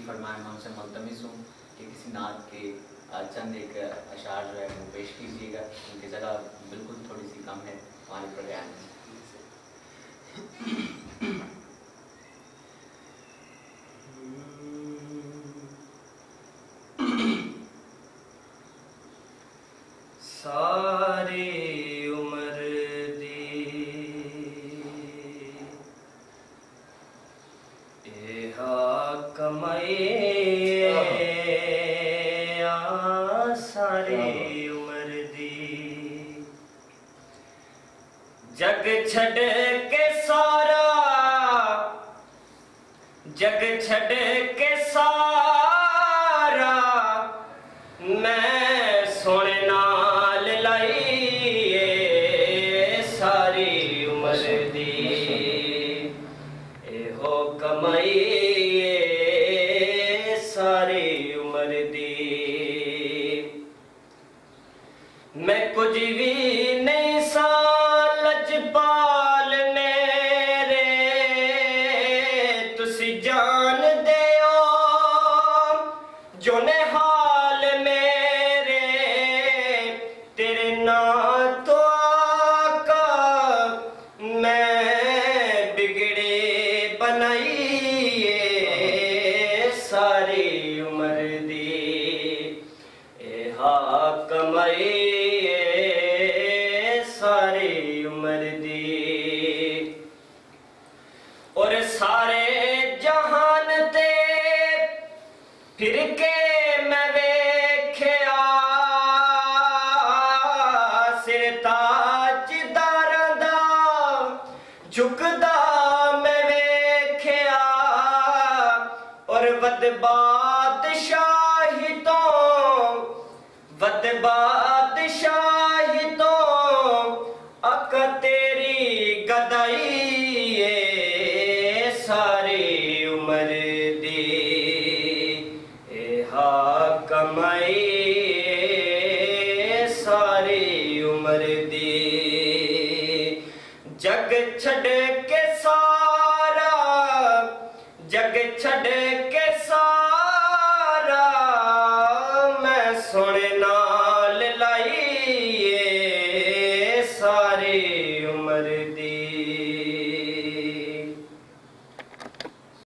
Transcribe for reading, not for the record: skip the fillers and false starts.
फरमाएं। मैं उनसे मुल्तमिस हूँ कि किसी नात के चंद एक अशार जो है वो पेश कीजिएगा, उनकी जगह बिल्कुल थोड़ी सी कम है हमारे प्रोग्राम में। सारी उम्र दी एहा कमाई, सारी उम्र दी जग छड़ के सारा, जग छड़ के सारा मैं सोने नाल लाइए सारी उम्र दी एहो कमाई सारी उम्र दी। मैं कुछ भी नहीं सा लजपाल मेरे, तुसी जान दे हो जो ने हाल मेरे, तेरे ना तो आका मैं बिगड़े बनाइए सारी उम्र दी एहा कमाई सारी उम्र दी। और सारे जहान ते फिर के मैं वेख्या, सिर ताजदारां दा झुकदा मैं वेख्या, और वद बादशाही तो वद बादशाही तो अक तेरी गदाई सारी उम्र दी एहा कमाई सारी उम्र दी। जग छड़ के सारा, जग छड़ के सारा मैं सोने